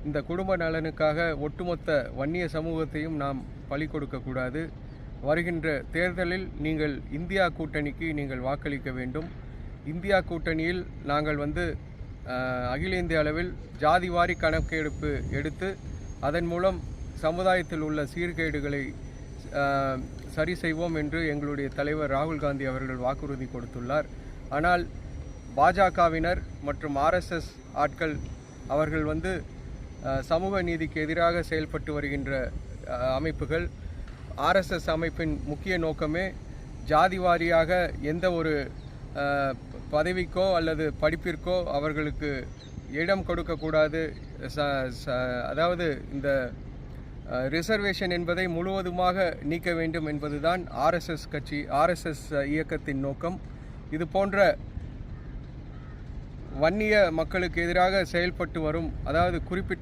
இந்த குடும்ப நலனுக்காக ஒட்டுமொத்த வன்னிய சமூகத்தையும் நாம் பலி கொடுக்கக்கூடாது. வருகின்ற தேர்தலில் நீங்கள் இந்தியா கூட்டணிக்கு நீங்கள் வாக்களிக்க வேண்டும். இந்தியா கூட்டணியில் நாங்கள் அகில இந்திய அளவில் ஜாதிவாரி கணக்கெடுப்பு எடுத்து அதன் மூலம் சமுதாயத்தில் உள்ள சீர்கேடுகளை சரி செய்வோம் என்று எங்களுடைய தலைவர் ராகுல் காந்தி அவர்கள் வாக்குறுதி கொடுத்துள்ளார். ஆனால் பாஜகவினர் மற்றும் ஆர்எஸ்எஸ் ஆட்கள் அவர்கள் சமூக நீதிக்கு எதிராக செயல்பட்டு வருகின்ற அமைப்புகள். ஆர்எஸ்எஸ் அமைப்பின் முக்கிய நோக்கமே ஜாதி வாரியாக எந்த ஒரு பதவிக்கோ அல்லது படிப்பிற்கோ அவர்களுக்கு இடம் கொடுக்கக்கூடாது. அதாவது இந்த ரிசர்வேஷன் என்பதை முழுவதுமாக நீக்க வேண்டும் என்பதுதான் ஆர்எஸ்எஸ் இயக்கத்தின் நோக்கம். இது போன்ற வன்னிய மக்களுக்கு எதிராக செயல்பட்டு வரும், அதாவது குறிப்பிட்ட